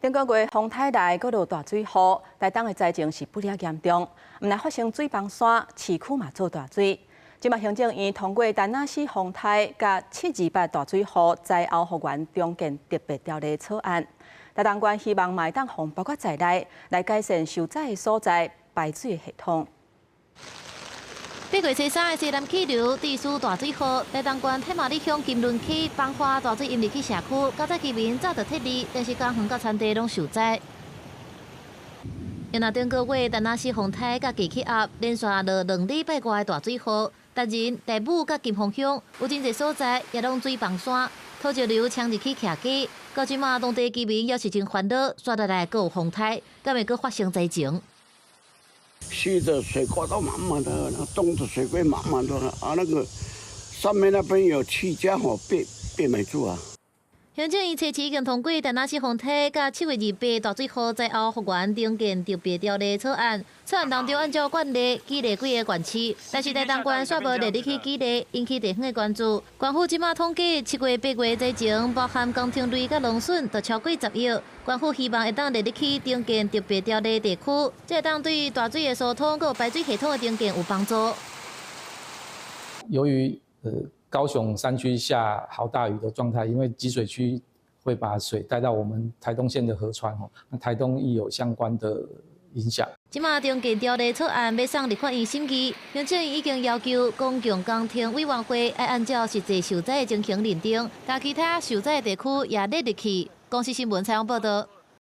顶个月风台内搁落大水雨，台东的灾情是不了严重，毋但发生水崩山，市区嘛做大水。今麦行政院通过丹那市风台甲728大水河灾后复原重建特别条例草案，台东县希望买当风包括在内，来改善受灾的所在排水系统。 8月初3的西南气流地区大水后，台东县太麻里乡金轮区崩花大水淹入去社区，较早居民早就撤离，但是工园甲田地拢受灾。因那顶个月丹那市风台甲低气压连续落2礼拜外的大水后，达人、大武甲金峰乡有真侪所在也拢水崩山，土石流冲入去徛家。到即马，当地居民也是真烦恼，刷落来阁有风台，敢会阁发生灾情？ 西的水沟都满满的，东的水沟满满的啊，那个上面那边有7家被没住啊。行政院初期已经通过丹那市风台甲7月28大水河灾后复原重建特别条例草案。草案当中按照惯例激励几个县市，但是台东县却无列入去激励，引起地方的关注。县府即马统计7月、8月灾情，包含工程类甲农损，都超过10亿。县府希望会当列入去重建特别条例地区，这会当对大水的疏通佮排水系统的重建有帮助。由于高雄山区下好大雨的状态，因为集水区会把水带到我们台东县的河川那台东亦有相关的影响。即马重建条例草案要送立法院审议，行政院已经要求公共工程委员会要按照实际受灾的情形认定，甲其他受灾的地区也列入去。公司新闻采访报道。